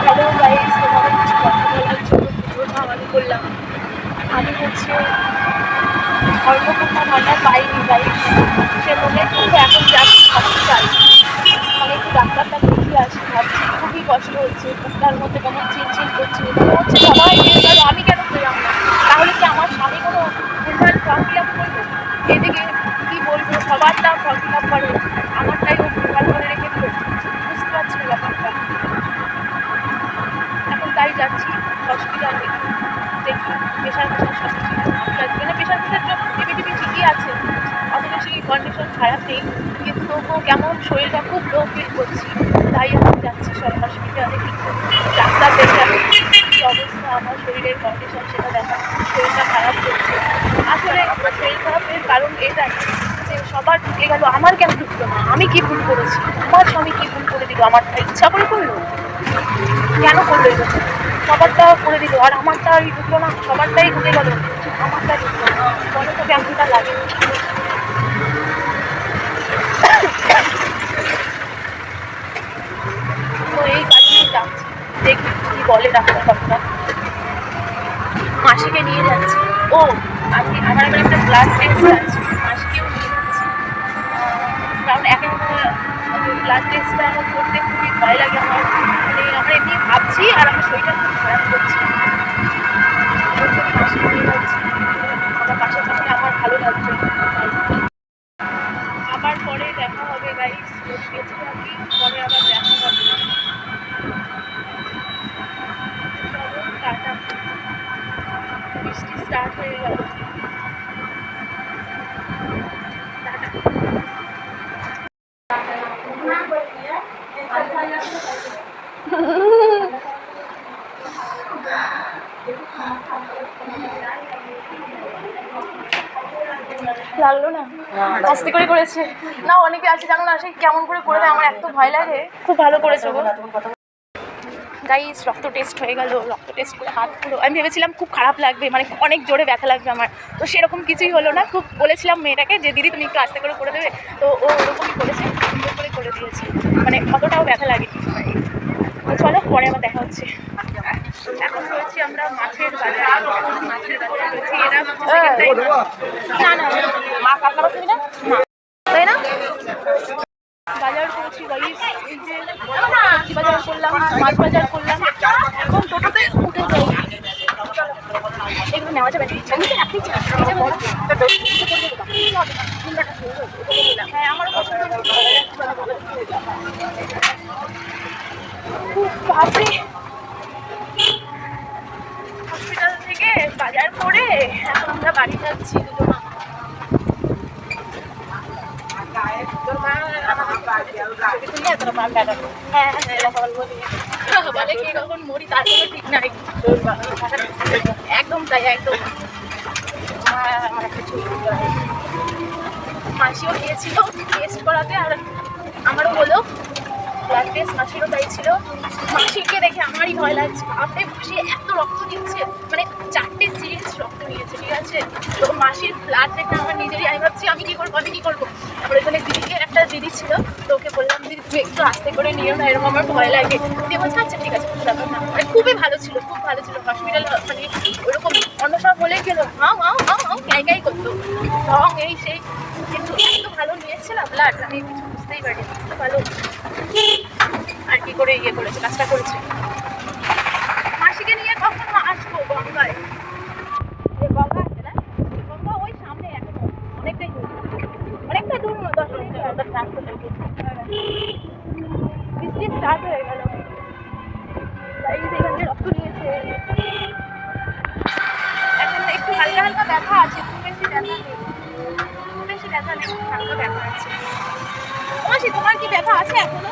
Hello guys, তোমাদের কিছু কথা বলার জন্য ভিডিওটা আমি করলাম। আমি হচ্ছে ধর্মকন্যা ভান্ডার পাইনি গাইস, সে মনে কিন্তু এখন যাচ্ছি হসপিটাল। মানে একটু ডাক্তারটা দেখিয়ে আসি ভাবছি। খুবই কষ্ট হচ্ছে, বুকটার মধ্যে কেমন চিনচিন করছে। মনে হচ্ছে সবাই পেয়ে গেল, আমি কেন পেলাম না? তাহলে কি আমার স্বামী কোনো ভুলভাল ফর্ম ফিল আপ করবে? এদিকে কি বলবো, সবারটা ফর্ম ফিল আপ করে, আমারটাই ও ভুলভাল করে রেখে দিল। বুঝতে পারছি না ব্যাপারটা। এখন তাই যাচ্ছি হসপিটালে, দেখি প্রেশার সব কিছু ঠিক আছে কিনা। প্রেশার টিভি ঠিকই আছে, অত বেশি কন্ডিশন খারাপ নেই, কিন্তু তবুও কেমন শরীরটা খুব লো ফিল করছি। তাই এখন যাচ্ছি সব হসপিটালে, কিন্তু ডাক্তার দেখে কী অবস্থা আমার শরীরের কন্ডিশন সেটা দেখা। শরীরটা খারাপ করছে। আসলে আমার শরীর খারাপের কারণ এটাই যে সবার ঢুকে গেল, আমার কেন ঢুকলো না? আমি কি ভুল করেছি? আমার স্বামী কি ভুল করে দিল? আমারটা ইচ্ছা করে করলো? কেন করলো এটা? সবারটা করে দিল আর আমারটাই ঢুকলো না। সবারটাই ঢুকে গেল, আমারটা ঢুকলো না। বলো তো কেমনটা লাগে? তো এই কারণেই যাচ্ছি, দেখি কি বলে ডাক্তার বাবুরা। মাসিকে নিয়ে যাচ্ছি। ও আমার এবার একটা ব্লাড টেস্ট আছে, মাসিকেও নিয়ে যাচ্ছি। কারণ একেবারে ব্লাড টেস্টটা আমার করতে খুবই ভয় লাগে। আমার মানে আমরা এমনি ভাবছি আর আমার শরীরটা খুব খারাপ করছে। মাসিকে নিয়ে যাচ্ছি, আমার পাশে থাকলে আমার ভালো লাগবে। আবার পরে দেখা হবে গাইস, বেঁচে থাকি, পরে আবার দেখা হবে। চলো টাটা। বৃষ্টি স্টার্ট হয়ে গেল। লাগলো না? আস্তে করে করেছে না? অনেকে আছে জানো না, সে কেমন করে দেয়, আমার এত ভয় লাগে। খুব ভালো করেছে গো গাইস। রক্ত টেস্ট হয়ে গেল, রক্ত টেস্ট করে হাতগুলো আমি ভেবেছিলাম খুব খারাপ লাগবে, মানে অনেক জোরে ব্যথা লাগবে আমার। তো সেরকম কিছুই হলো না। খুব বলেছিলাম মেয়েটাকে যে দিদি তুমি একটু আস্তে করে দেবে, তো ও ওরকমই করেছে, সুন্দর করে দিয়েছে, মানে অতটাও ব্যথা লাগেনি। তো চলো পরে আবার দেখা হচ্ছে। এখন রয়েছি আমরা মাছের বাজারে রয়েছি। এরা না না মা কাকা বাসি না, তাই না? বাজার করেছি গাইস, এই যে সবজি বাজার করলাম, মাছ বাজার করলাম। এখন টোটোতে উঠে যাই। এগুলো নেওয়া যাবে না, হ্যাঁ আমারও পছন্দ। বাপরে, হসপিটাল থেকে বাজার করে এখন আমরা বাড়ি যাচ্ছি দুজনা। কখন মরি তার কোনো ঠিক নাই। একদম তাই, একদম। মাসিও গিয়েছিল টেস্ট করাতে, আর আমারও হলো ব্লাড টেস্ট, মাসিরও তাই ছিল। মাসিকে দেখে আমারই ভয় লাগছে। আপনি মাসি এত রক্ত দিচ্ছে, মানে 4টে সিরিজ রক্ত নিয়েছে, ঠিক আছে? তো মাসির ব্লাড দেখে আমার নিজেরই, আমি ভাবছি আমি কি করবো। তারপরে এখানে দিদিকে, একটা দিদি ছিল, তো ওকে বললাম দিদি তুমি একটু আস্তে করে নিও না, এরকম আমার ভয় লাগে। দিয়ে বলছে আচ্ছা ঠিক আছে, ব্যাপার না। মানে খুবই ভালো ছিল, খুব ভালো ছিল। হসপিটাল মানে ওরকম অন্য সব হলে গেলো ক্যাই করতো, রং এই সেই, কিন্তু এত ভালো নিয়েছে না ব্লাড, আমি কিছু বুঝতেই পারি। ভালো আর কি করে করেছে, কাজটা করেছে। মাসিকে নিয়ে কখন আসবো গঙ্গায়? গঙ্গা আছে না? গঙ্গা ওই সামনে, এখনো অনেকটাই দূর, অনেকটা দূর, 10 মিনিট আমাদের ট্রান্সপোর্ট থেকে। বৃষ্টি স্টার্ট হয়ে গেল, এখানে রক্ত নিয়েছে। এখন একটু হালকা ব্যথা আছে, খুব বেশি ব্যথা নেই, হালকা ব্যথা আছে। মাসি তোমার কি ব্যথা আছে এখনো?